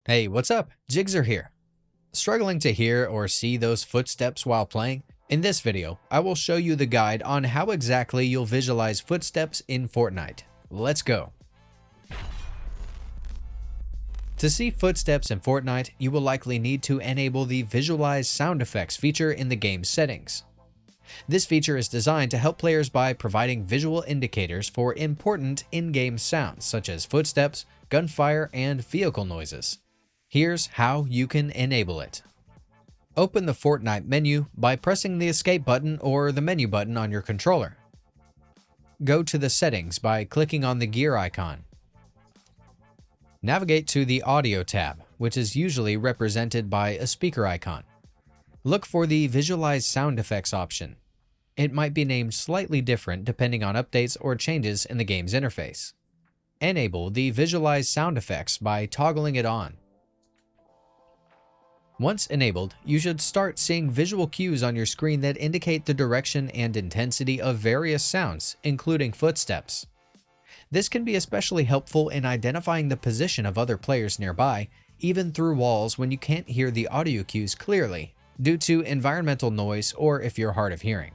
Hey, what's up? Jigxor here. Struggling to hear or see those footsteps while playing? In this video, I will show you the guide on how exactly you'll visualize footsteps in Fortnite. Let's go. To see footsteps in Fortnite, you will likely need to enable the Visualize Sound Effects feature in the game's settings. This feature is designed to help players by providing visual indicators for important in-game sounds such as footsteps, gunfire, and vehicle noises. Here's how you can enable it. Open the Fortnite menu by pressing the Escape button or the menu button on your controller. Go to the settings by clicking on the gear icon. Navigate to the Audio tab, which is usually represented by a speaker icon. Look for the Visualize Sound Effects option. It might be named slightly different depending on updates or changes in the game's interface. Enable the Visualize Sound Effects by toggling it on. Once enabled, you should start seeing visual cues on your screen that indicate the direction and intensity of various sounds, including footsteps. This can be especially helpful in identifying the position of other players nearby, even through walls when you can't hear the audio cues clearly, due to environmental noise or if you're hard of hearing.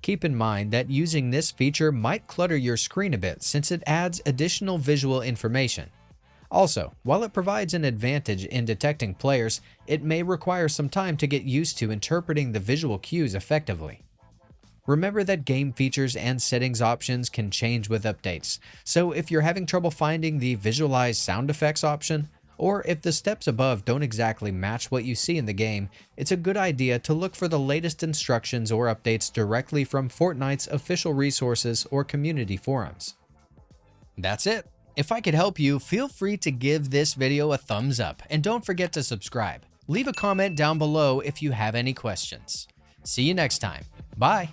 Keep in mind that using this feature might clutter your screen a bit since it adds additional visual information. Also, while it provides an advantage in detecting players, it may require some time to get used to interpreting the visual cues effectively. Remember that game features and settings options can change with updates, so if you're having trouble finding the Visualize Sound Effects option, or if the steps above don't exactly match what you see in the game, it's a good idea to look for the latest instructions or updates directly from Fortnite's official resources or community forums. That's it. If I could help you, feel free to give this video a thumbs up and don't forget to subscribe. Leave a comment down below if you have any questions. See you next time. Bye.